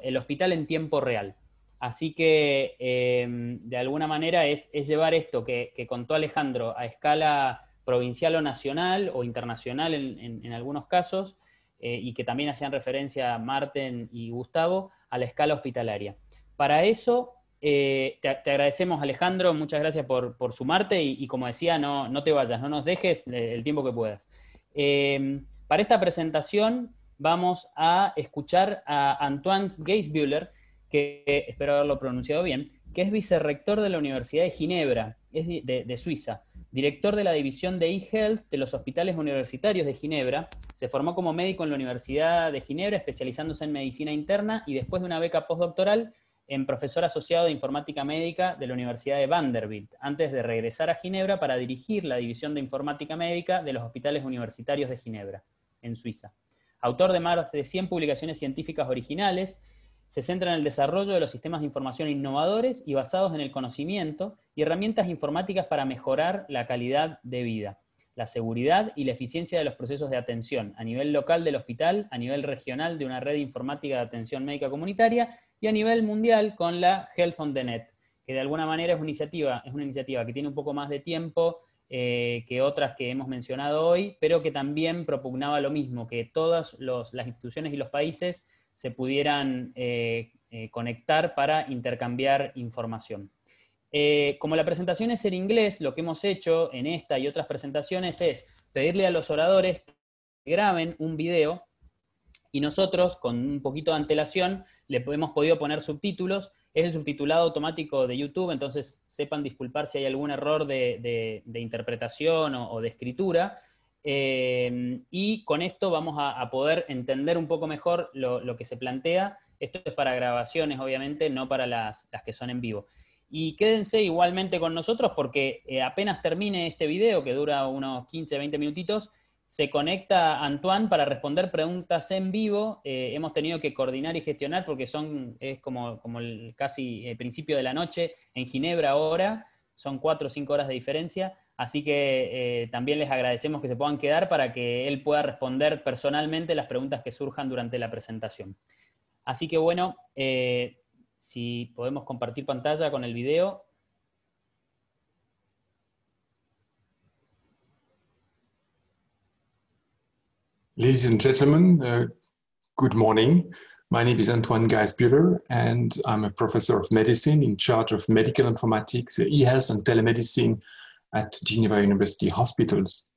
el hospital en tiempo real. Así que, de alguna manera, es llevar esto que contó Alejandro a escala provincial o nacional o internacional en algunos casos, y que también hacían referencia a Marten y Gustavo, a la escala hospitalaria. Para eso, te agradecemos, Alejandro, muchas gracias por sumarte y como decía, no te vayas, no nos dejes el tiempo que puedas. Para esta presentación vamos a escuchar a Antoine Geisbühler, que espero haberlo pronunciado bien, que es vicerrector de la Universidad de Ginebra, es de Suiza, director de la división de eHealth de los hospitales universitarios de Ginebra. Se formó como médico en la Universidad de Ginebra, especializándose en medicina interna y después de una beca postdoctoral en profesor asociado de informática médica de la Universidad de Vanderbilt, antes de regresar a Ginebra para dirigir la división de informática médica de los hospitales universitarios de Ginebra, en Suiza. Autor de más de 100 publicaciones científicas originales, se centra en el desarrollo de los sistemas de información innovadores y basados en el conocimiento y herramientas informáticas para mejorar la calidad de vida, la seguridad y la eficiencia de los procesos de atención a nivel local del hospital, a nivel regional de una red informática de atención médica comunitaria y a nivel mundial con la Health on the Net, que de alguna manera es una iniciativa que tiene un poco más de tiempo que otras que hemos mencionado hoy, pero que también propugnaba lo mismo, que todas las instituciones y los países se pudieran conectar para intercambiar información. Como la presentación es en inglés, lo que hemos hecho en esta y otras presentaciones es pedirle a los oradores que graben un video y nosotros, con un poquito de antelación, le hemos podido poner subtítulos. Es el subtitulado automático de YouTube, entonces sepan disculpar si hay algún error de interpretación o de escritura. Y con esto vamos a poder entender un poco mejor lo que se plantea. Esto es para grabaciones, obviamente, no para las que son en vivo. Y quédense igualmente con nosotros porque apenas termine este video, que dura unos 15-20 minutitos, se conecta Antoine para responder preguntas en vivo. Hemos tenido que coordinar y gestionar porque es como casi el principio de la noche en Ginebra ahora, son 4 o 5 horas de diferencia, así que también les agradecemos que se puedan quedar para que él pueda responder personalmente las preguntas que surjan durante la presentación. Así que bueno, si podemos compartir pantalla con el video. Ladies and gentlemen, good morning. My name is Antoine Geisbühler, and I'm a professor of medicine in charge of medical informatics, e-health and telemedicine at Geneva University Hospitals.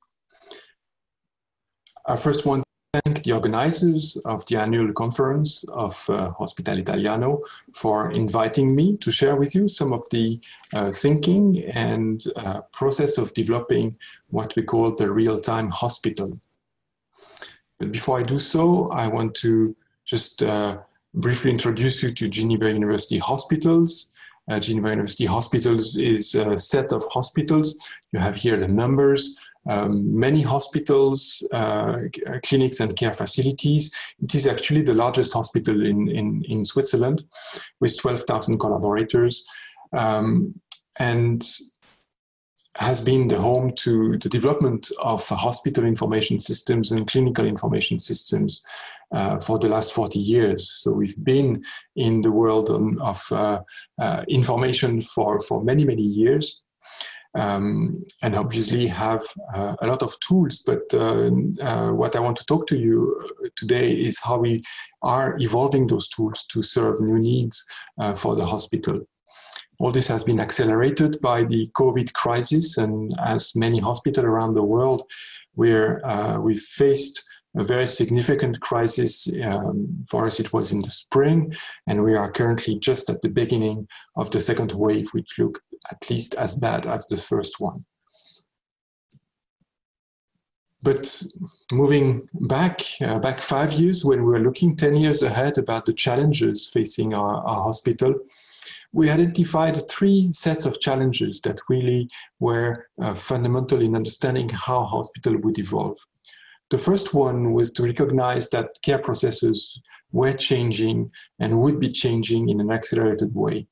I first want to thank the organizers of the annual conference of Hospital Italiano for inviting me to share with you some of the thinking and process of developing what we call the real-time hospital. But before I do so, I want to just briefly introduce you to Geneva University Hospitals. Geneva University Hospitals is a set of hospitals. You have here the numbers, many hospitals, clinics and care facilities. It is actually the largest hospital in Switzerland with 12,000 collaborators, and has been the home to the development of hospital information systems and clinical information systems for the last 40 years. So we've been in the world of information for many, many years, and obviously have a lot of tools. But what I want to talk to you today is how we are evolving those tools to serve new needs for the hospital. All this has been accelerated by the COVID crisis, and as many hospitals around the world, we've faced a very significant crisis. For us, it was in the spring, and we are currently just at the beginning of the second wave, which looked at least as bad as the first one. But moving back 5 years, when we were looking 10 years ahead about the challenges facing our hospital, we identified 3 sets of challenges that really were fundamental in understanding how hospital would evolve. The first one was to recognize that care processes were changing and would be changing in an accelerated way.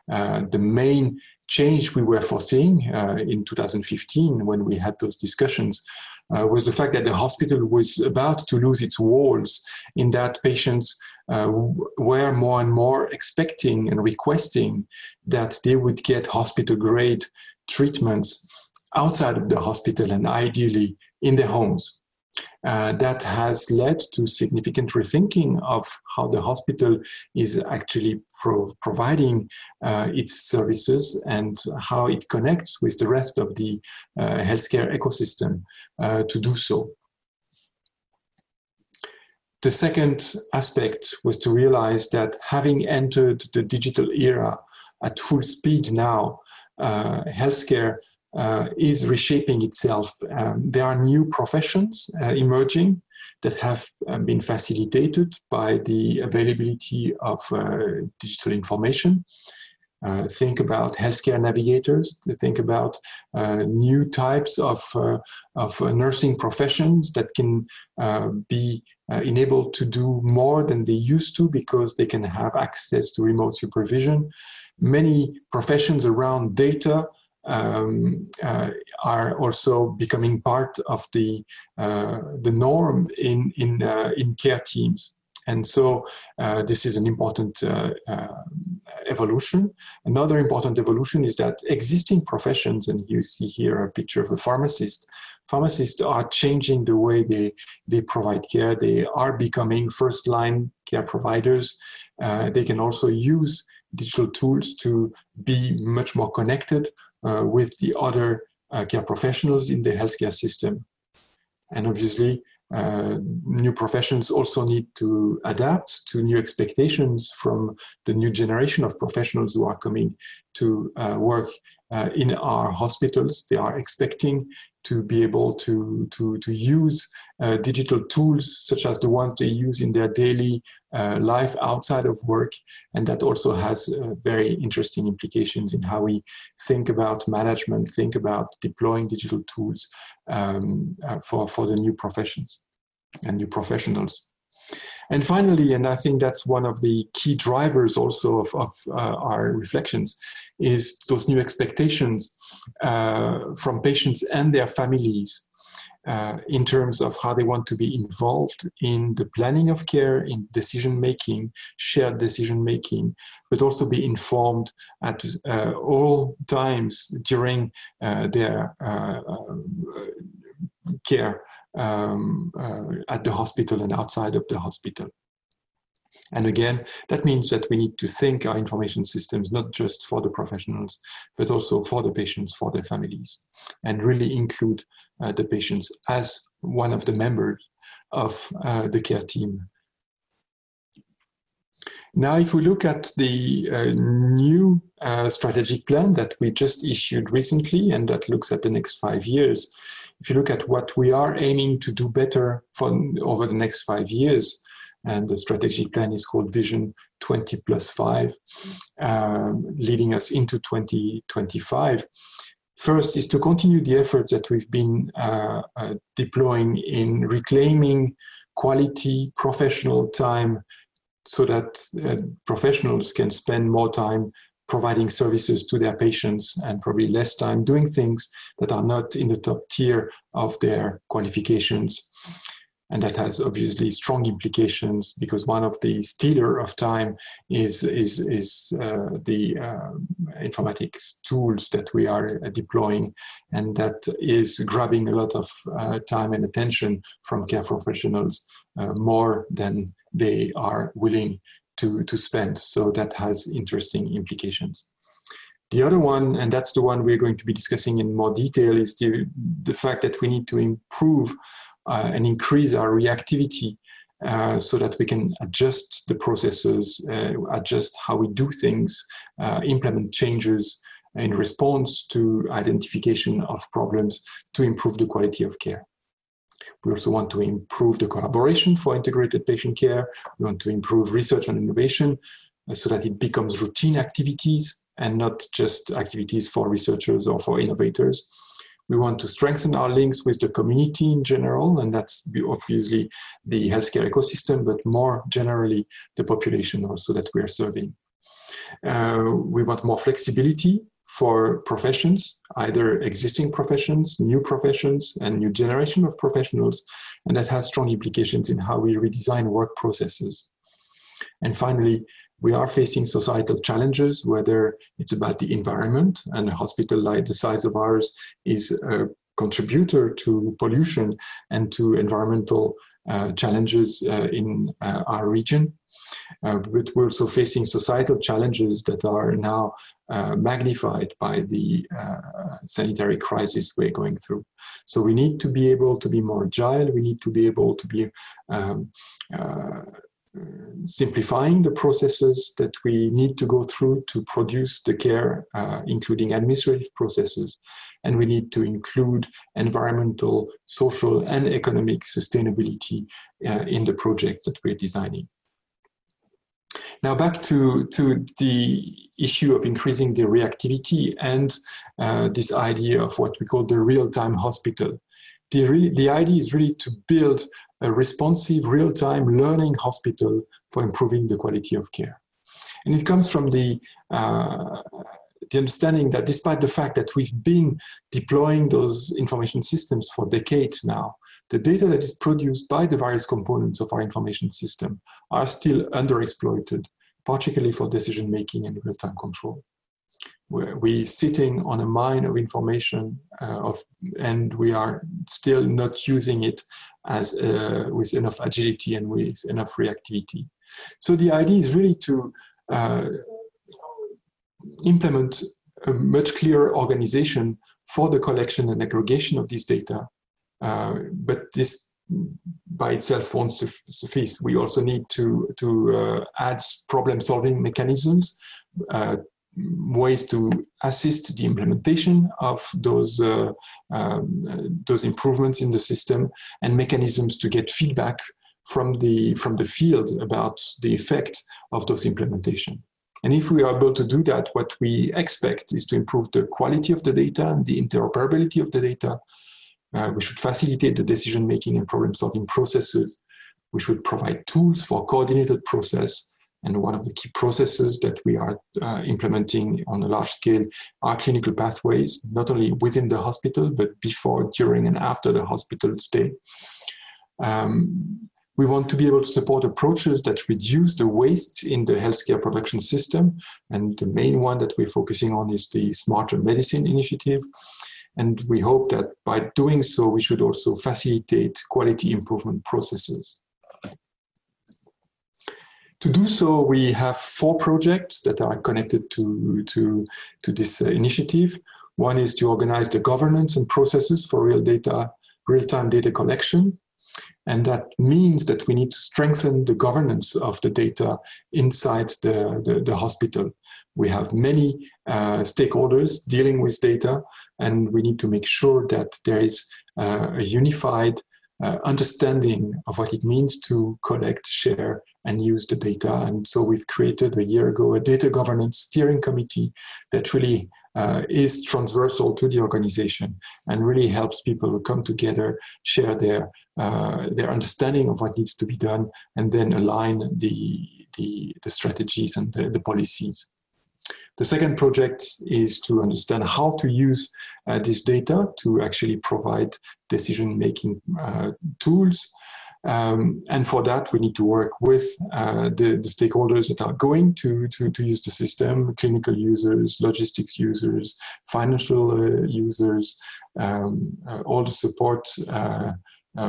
The main change we were foreseeing in 2015 when we had those discussions was the fact that the hospital was about to lose its walls, in that patients were more and more expecting and requesting that they would get hospital-grade treatments outside of the hospital and ideally in their homes. That has led to significant rethinking of how the hospital is actually providing its services and how it connects with the rest of the healthcare ecosystem to do so. The second aspect was to realize that having entered the digital era at full speed now, healthcare is reshaping itself. There are new professions emerging that have been facilitated by the availability of digital information. Think about healthcare navigators, think about new types of nursing professions that can be enabled to do more than they used to because they can have access to remote supervision. Many professions around data are also becoming part of the norm in care teams. And so this is an important evolution. Another important evolution is that existing professions, and you see here a picture of a pharmacist. Pharmacists are changing the way they provide care. They are becoming first-line care providers. They can also use digital tools to be much more connected with the other care professionals in the healthcare system. And obviously, new professions also need to adapt to new expectations from the new generation of professionals who are coming to work in our hospitals. They are expecting to be able to use digital tools such as the ones they use in their daily life outside of work. And that also has very interesting implications in how we think about management, think about deploying digital tools for the new professions and new professionals. And finally, and I think that's one of the key drivers also of our reflections, is those new expectations from patients and their families in terms of how they want to be involved in the planning of care, in decision-making, shared decision-making, but also be informed at all times during their care at the hospital and outside of the hospital. And again, that means that we need to think our information systems not just for the professionals, but also for the patients, for their families, and really include the patients as one of the members of the care team. Now, if we look at the new strategic plan that we just issued recently, and that looks at the next 5 years, if you look at what we are aiming to do better over the next 5 years, and the strategic plan is called Vision 20+5, leading us into 2025. First is to continue the efforts that we've been deploying in reclaiming quality professional time so that professionals can spend more time providing services to their patients and probably less time doing things that are not in the top tier of their qualifications. And that has obviously strong implications because one of the stealer of time is the informatics tools that we are deploying, and that is grabbing a lot of time and attention from care professionals more than they are willing to spend. So that has interesting implications. The other one, and that's the one we're going to be discussing in more detail, is the fact that we need to improve and increase our reactivity so that we can adjust the processes, adjust how we do things, implement changes in response to identification of problems to improve the quality of care. We also want to improve the collaboration for integrated patient care. We want to improve research and innovation so that it becomes routine activities and not just activities for researchers or for innovators. We want to strengthen our links with the community in general, and that's obviously the healthcare ecosystem, but more generally the population also that we are serving. We want more flexibility for professions, either existing professions, new professions, and new generation of professionals, and that has strong implications in how we redesign work processes. And finally, we are facing societal challenges, whether it's about the environment, and a hospital like the size of ours is a contributor to pollution and to environmental challenges in our region. But we're also facing societal challenges that are now magnified by the sanitary crisis we're going through. So we need to be able to be more agile. We need to be able to be simplifying the processes that we need to go through to produce the care, including administrative processes. And we need to include environmental, social, and economic sustainability in the projects that we're designing. Now back to the issue of increasing the reactivity and this idea of what we call the real-time hospital. The idea is really to build a responsive, real-time learning hospital for improving the quality of care. And it comes from the understanding that despite the fact that we've been deploying those information systems for decades now, the data that is produced by the various components of our information system are still underexploited, particularly for decision-making and real-time control. We're sitting on a mine of information and we are still not using it as with enough agility and with enough reactivity. So the idea is really to implement a much clearer organization for the collection and aggregation of these data. But this by itself won't suffice. We also need to add problem-solving mechanisms, ways to assist the implementation of those improvements in the system, and mechanisms to get feedback from the field about the effect of those implementation. And if we are able to do that, what we expect is to improve the quality of the data and the interoperability of the data. We should facilitate the decision-making and problem-solving processes. We should provide tools for coordinated process. And one of the key processes that we are implementing on a large scale are clinical pathways, not only within the hospital, but before, during, and after the hospital stay. We want to be able to support approaches that reduce the waste in the healthcare production system. And the main one that we're focusing on is the Smarter Medicine Initiative. And we hope that by doing so, we should also facilitate quality improvement processes. To do so, we have 4 projects that are connected to this initiative. One is to organize the governance and processes for real-time data collection. And that means that we need to strengthen the governance of the data inside the hospital. We have many stakeholders dealing with data, and we need to make sure that there is a unified understanding of what it means to collect, share, and use the data. And so we've created a year ago a data governance steering committee that really is transversal to the organization and really helps people come together, share their understanding of what needs to be done, and then align the strategies and the policies. The second project is to understand how to use this data to actually provide decision-making tools. And for that, we need to work with the stakeholders that are going to use the system: clinical users, logistics users, financial users, all the support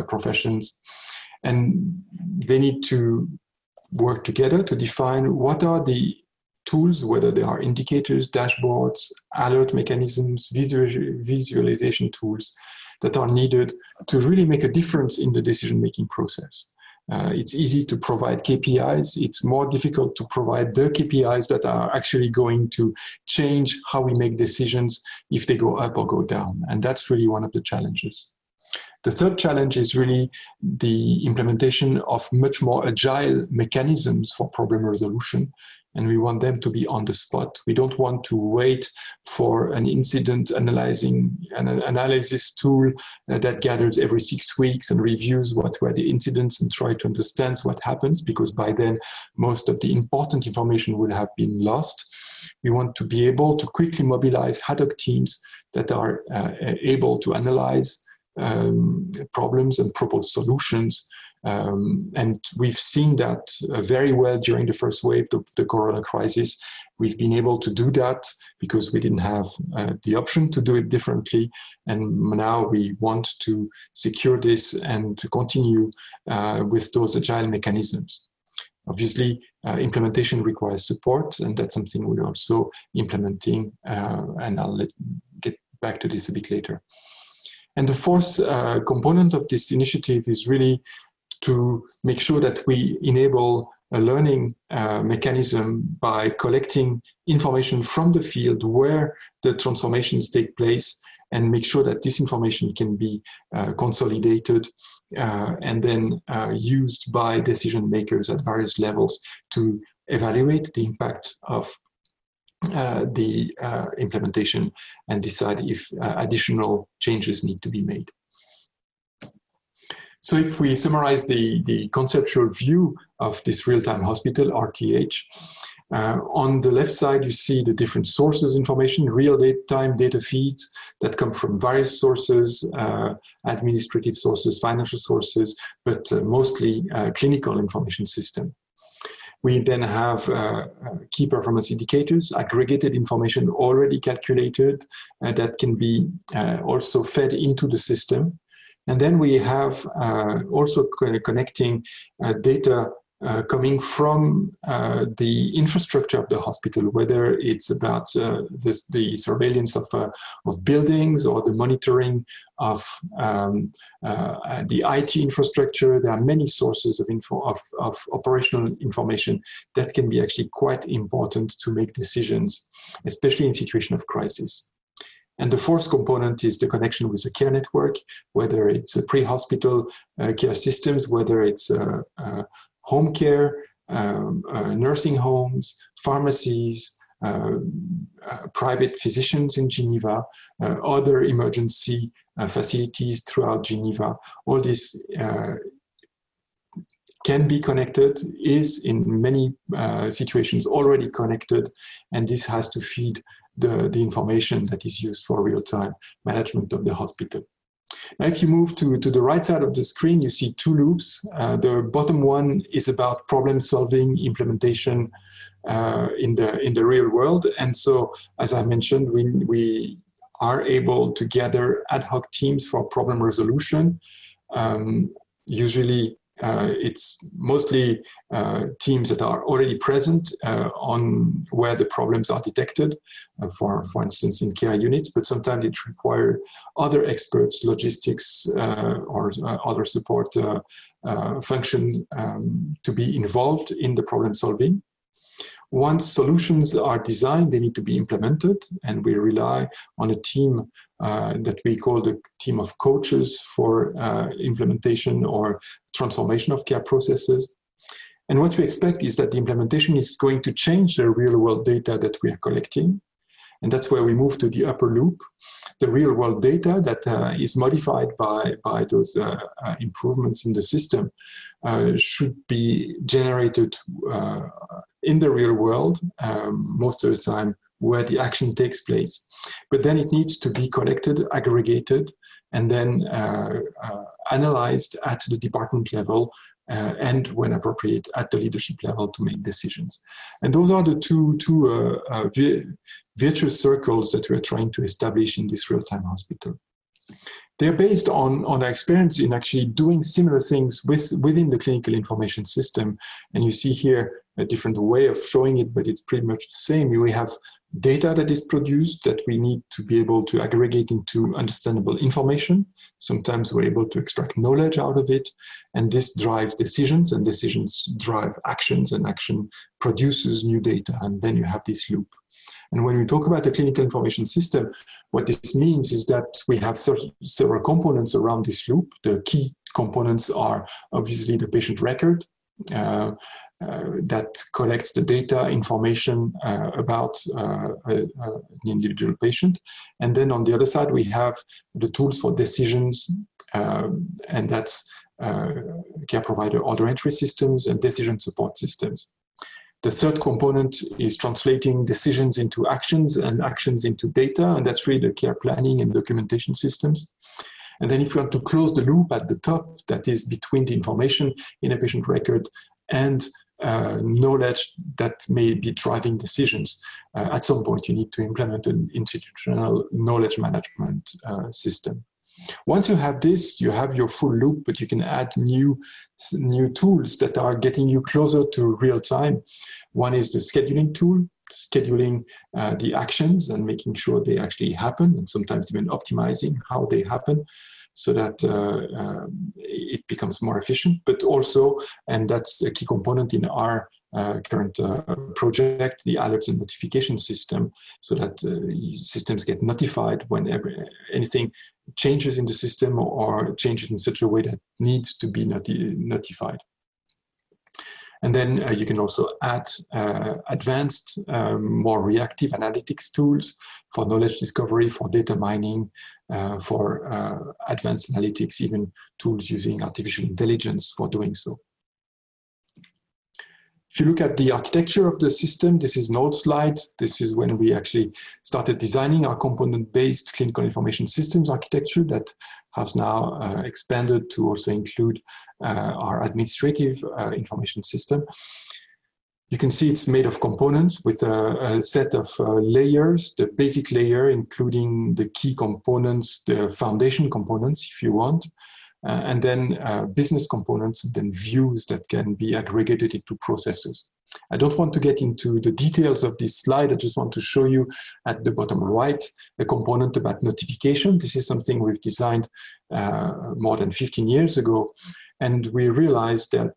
professions. And they need to work together to define what are the tools, whether they are indicators, dashboards, alert mechanisms, visualization tools that are needed to really make a difference in the decision-making process. It's easy to provide KPIs. It's more difficult to provide the KPIs that are actually going to change how we make decisions if they go up or go down. And that's really one of the challenges. The third challenge is really the implementation of much more agile mechanisms for problem resolution. And we want them to be on the spot. We don't want to wait for an incident analysis tool that gathers every 6 weeks and reviews what were the incidents and try to understand what happens, because by then most of the important information will have been lost. We want to be able to quickly mobilize ad hoc teams that are able to analyze problems and propose solutions. And we've seen that very well during the first wave of the corona crisis. We've been able to do that because we didn't have the option to do it differently. And now we want to secure this and to continue with those agile mechanisms. Obviously, implementation requires support, and that's something we're also implementing, and I'll get back to this a bit later. And the fourth component of this initiative is really to make sure that we enable a learning mechanism by collecting information from the field where the transformations take place, and make sure that this information can be consolidated and then used by decision makers at various levels to evaluate the impact of the implementation and decide if additional changes need to be made. So if we summarize the conceptual view of this real-time hospital, RTH, on the left side, you see the different sources information, real-time data feeds that come from various sources, administrative sources, financial sources, but mostly clinical information system. We then have key performance indicators, aggregated information already calculated that can be also fed into the system. And then we have also connecting data coming from the infrastructure of the hospital, whether it's about the surveillance of buildings or the monitoring of the IT infrastructure. There are many sources of operational information that can be actually quite important to make decisions, especially in situation of crisis. And the fourth component is the connection with the care network, whether it's pre-hospital care systems, whether it's home care, nursing homes, pharmacies, private physicians in Geneva, other emergency facilities throughout Geneva. All this can be connected, is in many situations already connected, and this has to feed the information that is used for real-time management of the hospital. Now, if you move to the right side of the screen, you see two loops. The bottom one is about problem-solving implementation in the real world. And so, as I mentioned, we are able to gather ad hoc teams for problem resolution. Usually, it's mostly teams that are already present on where the problems are detected, for instance, in care units, but sometimes it requires other experts, logistics or other support function to be involved in the problem solving. Once solutions are designed, they need to be implemented, and we rely on a team that we call the team of coaches for implementation or transformation of care processes. And what we expect is that the implementation is going to change the real-world data that we are collecting. And that's where we move to the upper loop. The real-world data that is modified by those improvements in the system should be generated in the real world, most of the time where the action takes place. But then it needs to be collected, aggregated, and then analyzed at the department level and, when appropriate, at the leadership level to make decisions. And those are the two virtuous circles that we're trying to establish in this real-time hospital. They're based on our experience in actually doing similar things within the clinical information system. And you see here a different way of showing it, but it's pretty much the same. We have data that is produced that we need to be able to aggregate into understandable information. Sometimes we're able to extract knowledge out of it, and this drives decisions, and decisions drive actions, and action produces new data, and then you have this loop. And when we talk about a clinical information system, what this means is that we have several components around this loop. The key components are obviously the patient record, that collects the data, information about an individual patient. And then on the other side, we have the tools for decisions, and that's care provider order entry systems and decision support systems. The third component is translating decisions into actions and actions into data, and that's really the care planning and documentation systems. And then if you want to close the loop at the top, that is between the information in a patient record and knowledge that may be driving decisions, at some point you need to implement an institutional knowledge management system. Once you have this, you have your full loop, but you can add new tools that are getting you closer to real time. One is the scheduling tool, scheduling the actions and making sure they actually happen, and sometimes even optimizing how they happen so that it becomes more efficient. But also, and that's a key component in our current project, the alerts and notification system, so that systems get notified whenever anything changes in the system or changes in such a way that needs to be notified. And then you can also add advanced, more reactive analytics tools for knowledge discovery, for data mining, for advanced analytics, even tools using artificial intelligence for doing so. If you look at the architecture of the system, this is an old slide. This is when we actually started designing our component-based clinical information systems architecture that has now expanded to also include our administrative information system. You can see it's made of components with a set of layers, the basic layer, including the key components, the foundation components, if you want. And then business components, and then views that can be aggregated into processes. I don't want to get into the details of this slide. I just want to show you at the bottom right a component about notification. This is something we've designed more than 15 years ago. And we realized that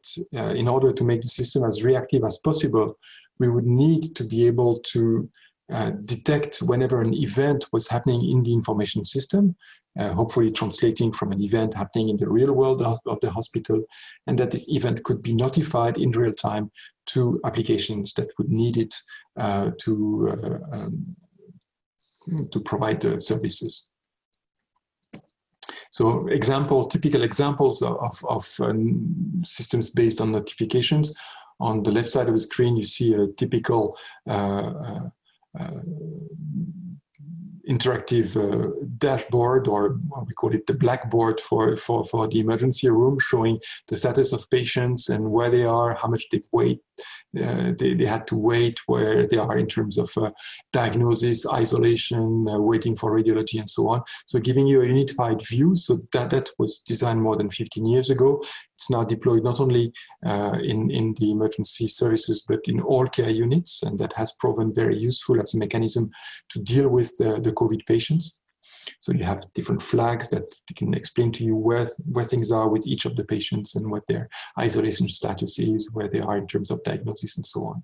in order to make the system as reactive as possible, we would need to be able to detect whenever an event was happening in the information system, hopefully translating from an event happening in the real world of the hospital, and that this event could be notified in real time to applications that would need it to provide the services. So typical examples of systems based on notifications. On the left side of the screen, you see a typical interactive dashboard, or we call it the blackboard for the emergency room, showing the status of patients and where they are, how much they've waited, they had to wait, where they are in terms of diagnosis, isolation, waiting for radiology, and so on. So giving you a unified view. So that was designed more than 15 years ago. It's now deployed not only in the emergency services, but in all care units, and that has proven very useful as a mechanism to deal with the COVID patients. So you have different flags that can explain to you where things are with each of the patients and what their isolation status is, where they are in terms of diagnosis, and so on.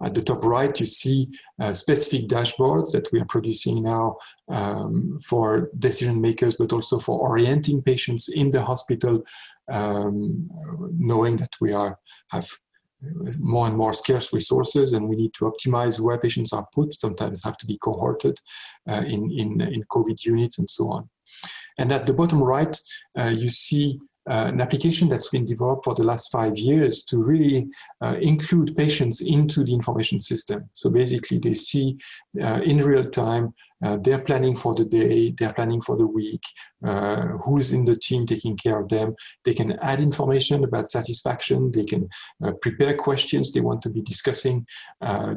At the top right, you see specific dashboards that we are producing now for decision makers, but also for orienting patients in the hospital, knowing that we have more and more scarce resources, and we need to optimize where patients are put, sometimes have to be cohorted in COVID units, and so on. And at the bottom right, you see an application that's been developed for the last 5 years to really include patients into the information system. So basically they see in real time their planning for the day, their planning for the week, who's in the team taking care of them. They can add information about satisfaction. They can prepare questions they want to be discussing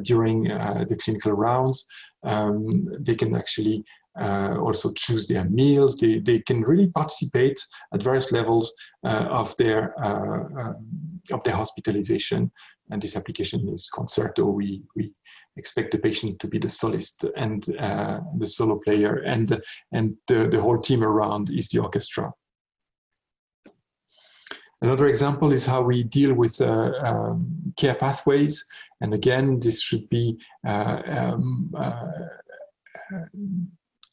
during the clinical rounds. They can actually also choose their meals. They can really participate at various levels of their hospitalization. And this application is Concerto. We expect the patient to be the solist and the solo player, and the whole team around is the orchestra. Another example is how we deal with care pathways. And again, this should be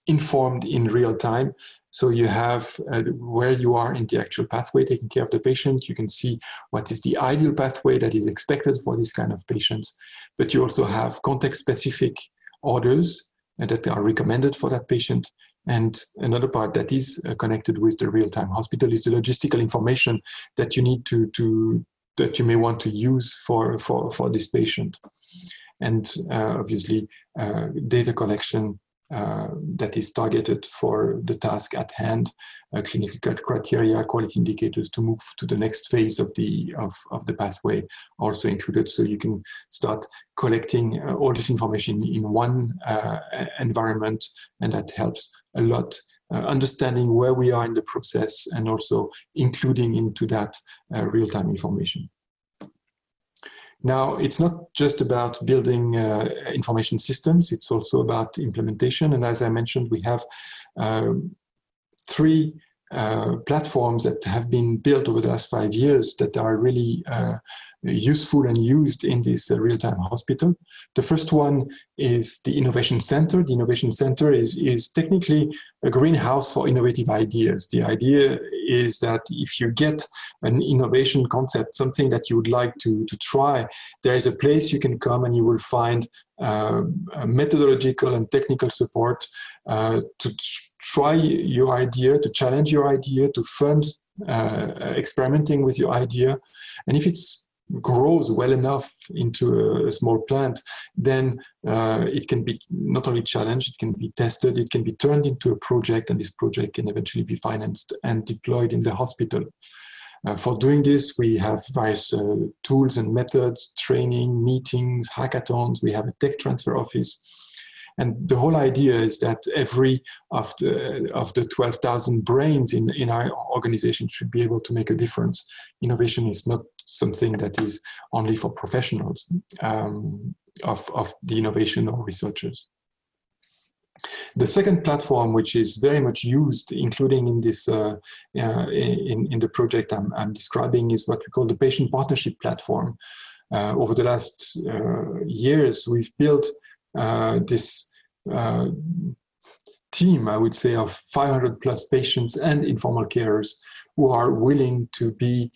informed in real time. So you have where you are in the actual pathway taking care of the patient. You can see what is the ideal pathway that is expected for this kind of patients. But you also have context-specific orders that are recommended for that patient. And another part that is connected with the real-time hospital is the logistical information that you need that you may want to use for this patient. And obviously, data collection that is targeted for the task at hand, clinical criteria, quality indicators to move to the next phase of the pathway also included. So you can start collecting all this information in one environment, and that helps a lot understanding where we are in the process and also including into that real-time information. Now, it's not just about building information systems, it's also about implementation. And as I mentioned, we have three platforms that have been built over the last 5 years that are really useful and used in this real-time hospital. The first one is the Innovation Center. The Innovation Center is technically a greenhouse for innovative ideas. The idea is that if you get an innovation concept, something that you would like to try, there is a place you can come and you will find methodological and technical support to try your idea, to challenge your idea, to fund experimenting with your idea. And if it grows well enough into a small plant, then it can be not only challenged, it can be tested, it can be turned into a project, and this project can eventually be financed and deployed in the hospital. For doing this, we have various tools and methods, training, meetings, hackathons. We have a tech transfer office. And the whole idea is that every of the 12,000 brains in our organization should be able to make a difference. Innovation is not something that is only for professionals of the innovation or researchers. The second platform, which is very much used, including in this in the project I'm describing, is what we call the patient partnership platform. Over the last years, we've built this team, I would say, of 500 plus patients and informal carers who are willing to be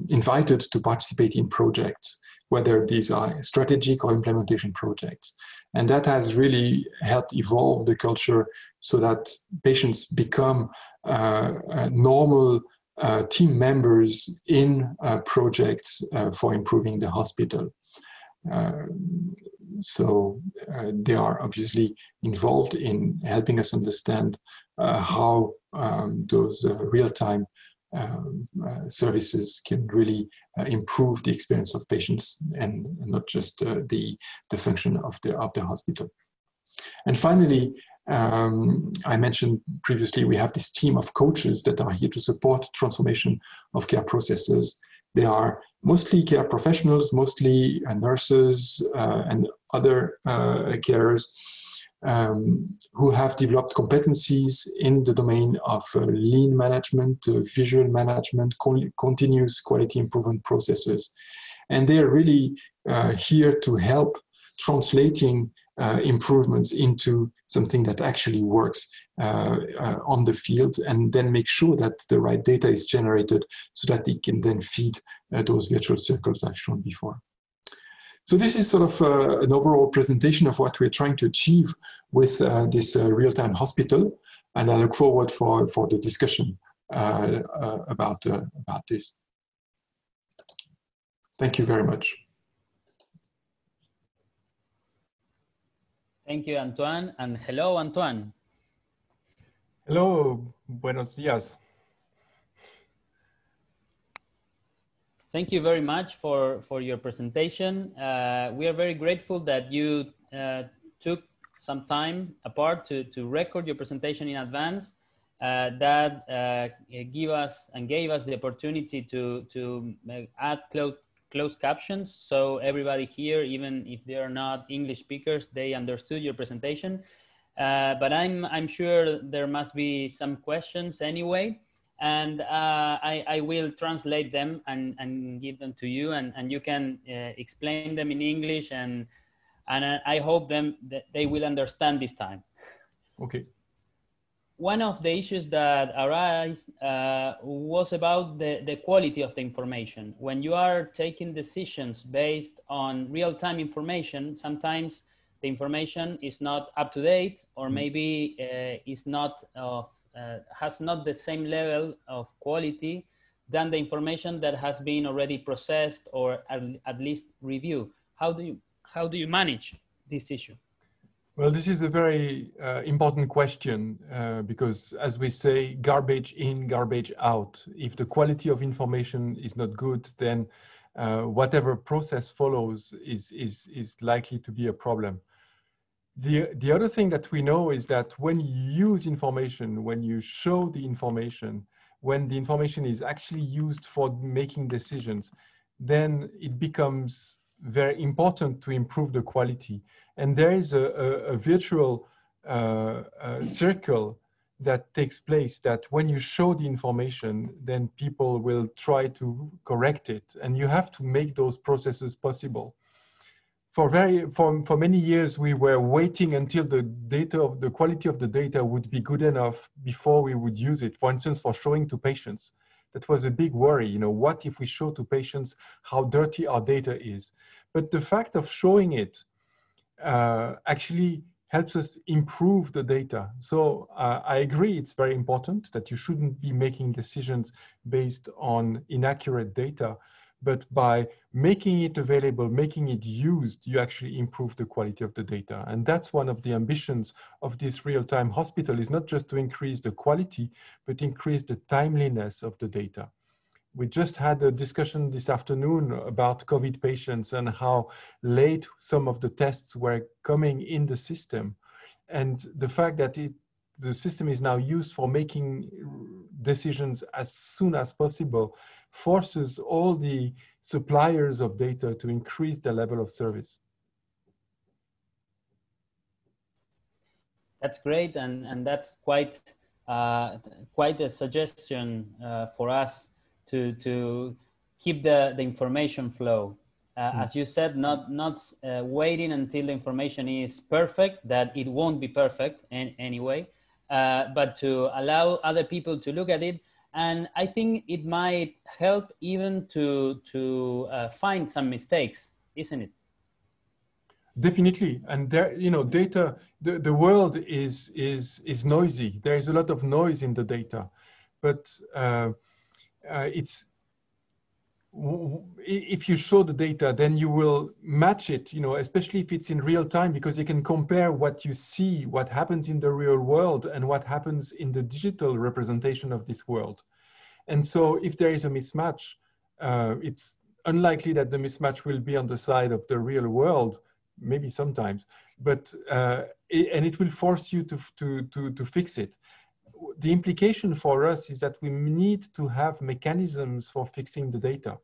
invited to participate in projects, whether these are strategic or implementation projects. And that has really helped evolve the culture so that patients become normal team members in projects for improving the hospital. So they are obviously involved in helping us understand how those real-time services can really improve the experience of patients and not just the function of the hospital. And finally, I mentioned previously, we have this team of coaches that are here to support transformation of care processes. They are mostly care professionals, mostly nurses and other carers who have developed competencies in the domain of lean management, visual management, continuous quality improvement processes. And they are really here to help translating improvements into something that actually works on the field, and then make sure that the right data is generated so that it can then feed those virtual circles I've shown before. So this is sort of an overall presentation of what we're trying to achieve with this real-time hospital, and I look forward for the discussion about this. Thank you very much. Thank you, Antoine, and hello, Antoine. Hello, buenos días. Thank you very much for your presentation. We are very grateful that you took some time apart to record your presentation in advance. That gave us the opportunity to add closed captions, so everybody here, even if they are not English speakers, they understood your presentation. But I'm sure there must be some questions anyway. and I will translate them and give them to you, and you can explain them in English, and I hope that they will understand this time. Okay. One of the issues that arise was about the quality of the information. When you are taking decisions based on real-time information, sometimes the information is not up to date, or maybe is not has not the same level of quality than the information that has been already processed or at least reviewed. How do you manage this issue? Well, this is a very important question because, as we say, garbage in, garbage out. If the quality of information is not good, then whatever process follows is likely to be a problem. The other thing that we know is that when you use information, when you show the information, when the information is actually used for making decisions, then it becomes very important to improve the quality. And there is a virtual circle that takes place, that when you show the information, then people will try to correct it. And you have to make those processes possible. For many years, we were waiting until the quality of the data would be good enough before we would use it. For instance, for showing to patients. That was a big worry. You know, what if we show to patients how dirty our data is? But the fact of showing it actually helps us improve the data. So I agree, it's very important that you shouldn't be making decisions based on inaccurate data, but by making it available, making it used, you actually improve the quality of the data. And that's one of the ambitions of this real-time hospital, is not just to increase the quality, but increase the timeliness of the data. We just had a discussion this afternoon about COVID patients and how late some of the tests were coming in the system. And the fact that the system is now used for making decisions as soon as possible forces all the suppliers of data to increase their level of service. That's great, and that's quite a suggestion for us to keep the information flow. As you said, not waiting until the information is perfect, that it won't be perfect anyway, but to allow other people to look at it. And I think it might help even to find some mistakes, isn't it? Definitely, and there, you know, data. The world is noisy. There is a lot of noise in the data, but it's, if you show the data, then you will match it, you know, especially if it's in real time, because you can compare what you see, what happens in the real world, and what happens in the digital representation of this world. And so if there is a mismatch, it's unlikely that the mismatch will be on the side of the real world, maybe sometimes, but and it will force you to fix it. The implication for us is that we need to have mechanisms for fixing the data,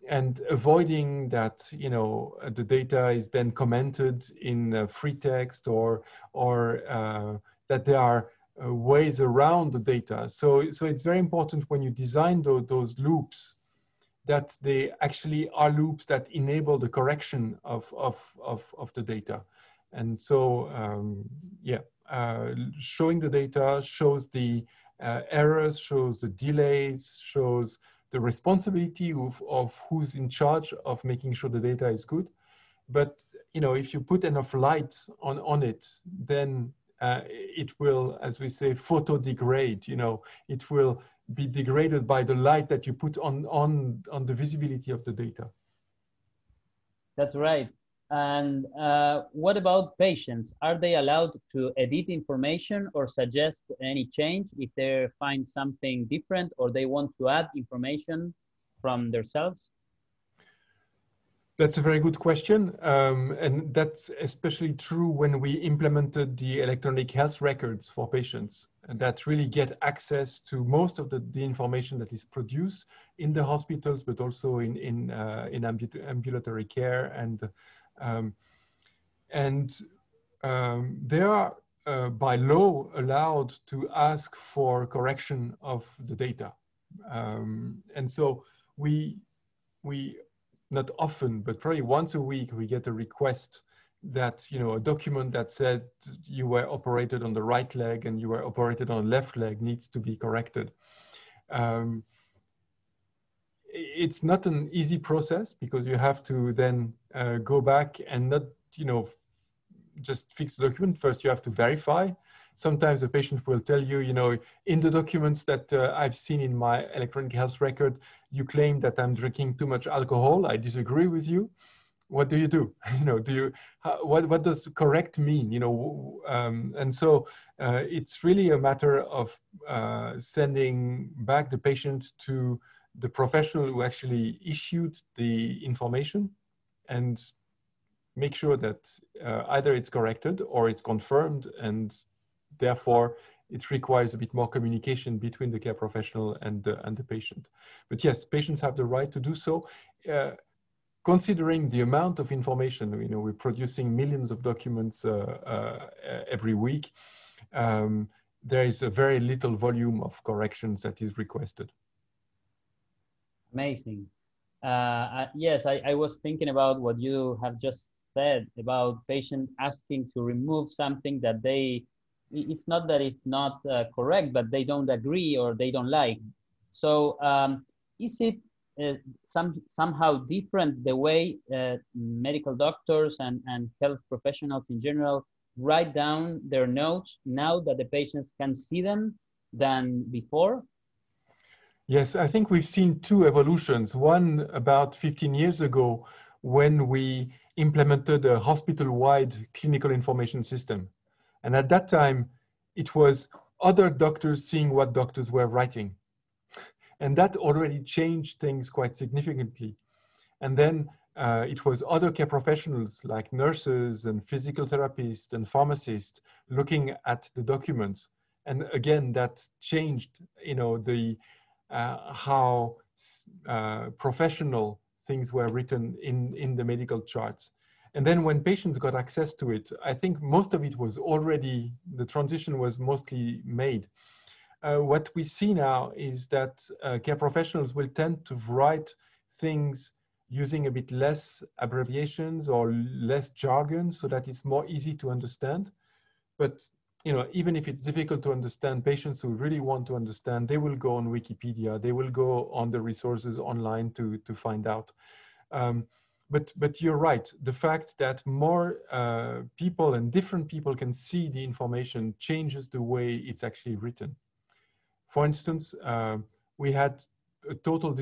and avoiding that, you know, the data is then commented in free text, or that there are ways around the data. So it's very important when you design those loops, that they actually are loops that enable the correction of the data. And so, yeah. Showing the data shows the errors, shows the delays, shows the responsibility of who's in charge of making sure the data is good. But, you know, if you put enough light on it, then it will, as we say, photo degrade. You know, it will be degraded by the light that you put on the visibility of the data. That's right. And what about patients? Are they allowed to edit information or suggest any change if they find something different, or they want to add information from themselves? That's a very good question. And that's especially true when we implemented the electronic health records for patients, and that really get access to most of the information that is produced in the hospitals, but also in ambulatory care. And there are by law allowed to ask for correction of the data. And so we not often, but probably once a week, we get a request that, you know, a document that says you were operated on the right leg and you were operated on the left leg needs to be corrected. It's not an easy process because you have to then go back and not, you know, just fix the document. First, you have to verify. Sometimes the patient will tell you, you know, in the documents that I've seen in my electronic health record, you claim that I'm drinking too much alcohol. I disagree with you. What do? You know, what does correct mean? You know, and so it's really a matter of sending back the patient to the professional who actually issued the information and make sure that either it's corrected or it's confirmed, and therefore it requires a bit more communication between the care professional and the patient. But yes, patients have the right to do so. Considering the amount of information, you know, we're producing millions of documents every week, there is a very little volume of corrections that is requested. Amazing. Yes, I was thinking about what you have just said about patients asking to remove something that it's not that it's not correct, but they don't agree or they don't like. So is it somehow different the way medical doctors and health professionals in general write down their notes now that the patients can see them than before? Yes, I think we've seen two evolutions. One about 15 years ago when we implemented a hospital-wide clinical information system. And at that time, it was other doctors seeing what doctors were writing. And that already changed things quite significantly. And then it was other care professionals like nurses and physical therapists and pharmacists looking at the documents. And again, that changed, you know, the how professional things were written in the medical charts. And then when patients got access to it, I think most of it was already, the transition was mostly made. What we see now is that care professionals will tend to write things using a bit less abbreviations or less jargon so that it's more easy to understand. But you know, even if it's difficult to understand, patients who really want to understand, they will go on Wikipedia, they will go on the resources online to find out. But you're right, the fact that more people and different people can see the information changes the way it's actually written. For instance, we had a total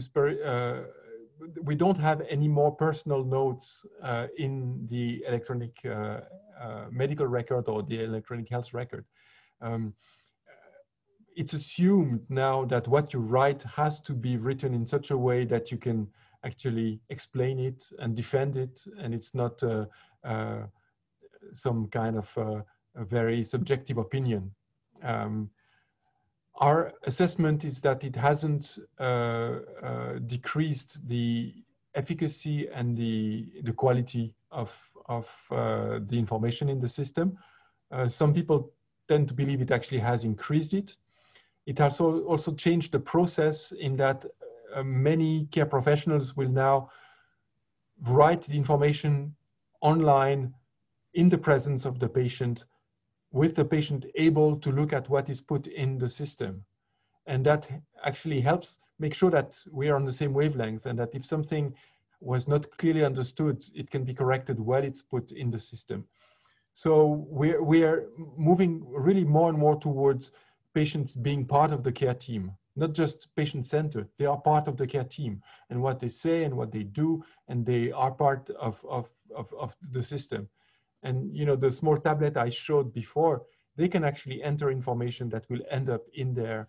we don't have any more personal notes in the electronic medical record or the electronic health record. It's assumed now that what you write has to be written in such a way that you can actually explain it and defend it, and it's not some kind of a very subjective opinion. Our assessment is that it hasn't decreased the efficacy and the quality of the information in the system. Some people tend to believe it actually has increased it. It has also changed the process in that many care professionals will now write the information online in the presence of the patient, with the patient able to look at what is put in the system. And that actually helps make sure that we are on the same wavelength, and that if something was not clearly understood, it can be corrected while it's put in the system. So we are moving really more and more towards patients being part of the care team, not just patient-centered. They are part of the care team, and what they say and what they do, and they are part of the system. And you know, the small tablet I showed before, they can actually enter information that will end up in their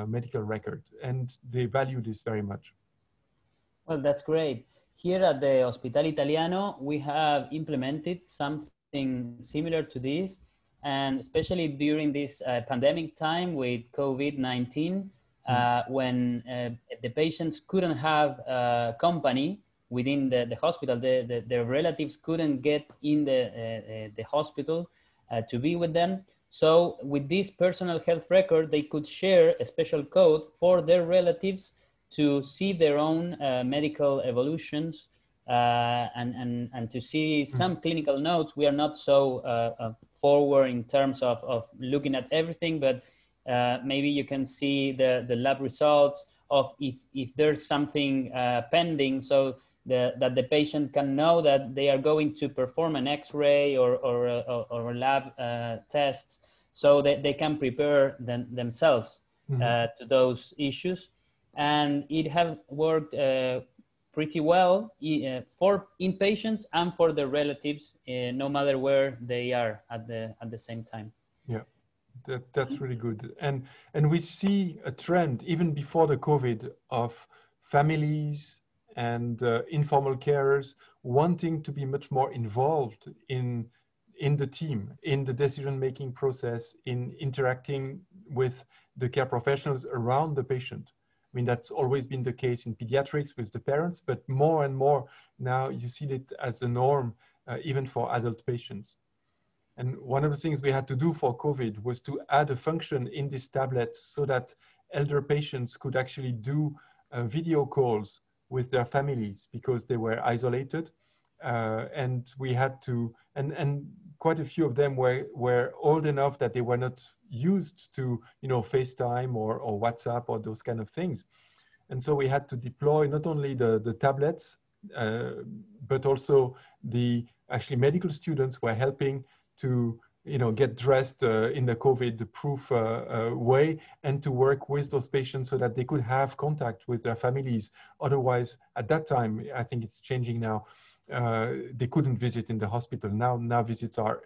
medical record, and they value this very much. Well, that's great. Here at the Hospital Italiano, we have implemented something similar to this, and especially during this pandemic time with COVID-19, when the patients couldn't have company within the hospital, their relatives couldn't get in the hospital to be with them. So with this personal health record, they could share a special code for their relatives to see their own medical evolutions and to see some clinical notes. We are not so forward in terms of looking at everything, but maybe you can see the lab results of if there's something pending, so that the patient can know that they are going to perform an X-ray or a lab test, so that they can prepare themselves to those issues. And it has worked pretty well for inpatients and for the relatives, no matter where they are at the same time. Yeah, that's really good. And we see a trend even before the COVID of families and informal carers wanting to be much more involved in the team, in the decision-making process, in interacting with the care professionals around the patient. I mean, that's always been the case in pediatrics with the parents, but more and more now you see it as the norm, even for adult patients. And one of the things we had to do for COVID was to add a function in this tablet so that elder patients could actually do video calls with their families because they were isolated. And we had to, and quite a few of them were old enough that they were not used to, FaceTime or WhatsApp or those kind of things. And so we had to deploy not only the tablets, but also actually medical students were helping to, get dressed in the COVID-proof way and to work with those patients so that they could have contact with their families. Otherwise, at that time, I think it's changing now, they couldn't visit in the hospital. Now visits are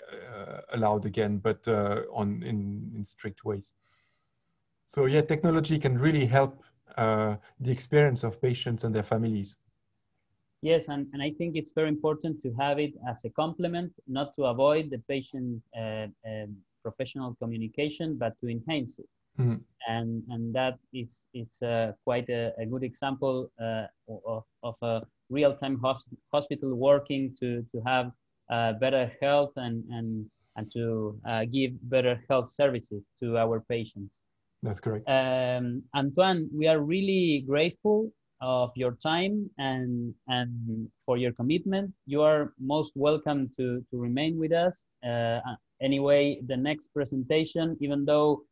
allowed again, but in strict ways. So yeah, technology can really help the experience of patients and their families. Yes, and I think it's very important to have it as a complement, not to avoid the patient professional communication, but to enhance it. Mm-hmm. And that it's quite a good example of a real-time hospital working to have better health and to give better health services to our patients. That's correct. Antoine, we are really grateful of your time and for your commitment. You are most welcome to remain with us. Anyway, the next presentation, even though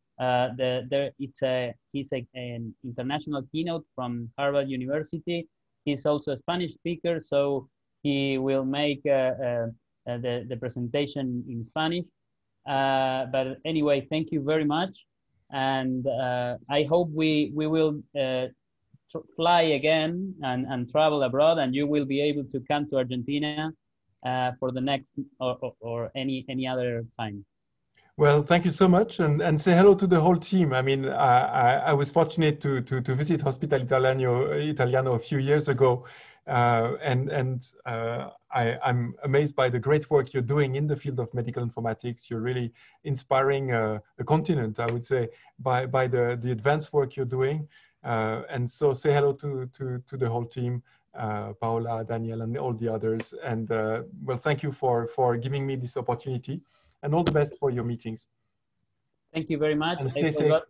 he's an international keynote from Harvard University, he's also a Spanish speaker, so he will make the presentation in Spanish. But anyway, thank you very much. And I hope we will fly again and travel abroad, and you will be able to come to Argentina for the next or any other time. Well, thank you so much, and say hello to the whole team. I mean, I was fortunate to visit Hospital Italiano a few years ago, and I'm amazed by the great work you're doing in the field of medical informatics. You're really inspiring a continent, I would say, by the advanced work you're doing. And so say hello to the whole team, Paola, Daniel, and all the others. And well, thank you for giving me this opportunity, and all the best for your meetings. Thank you very much. And stay safe.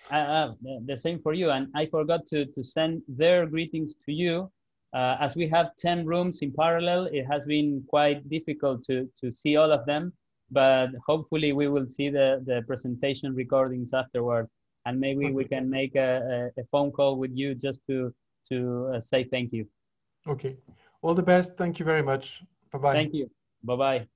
The same for you. And I forgot to send their greetings to you. As we have 10 rooms in parallel, it has been quite difficult to see all of them, but hopefully we will see the presentation recordings afterwards. And maybe we can make a phone call with you just to say thank you. Okay. All the best. Thank you very much. Bye-bye. Thank you. Bye-bye.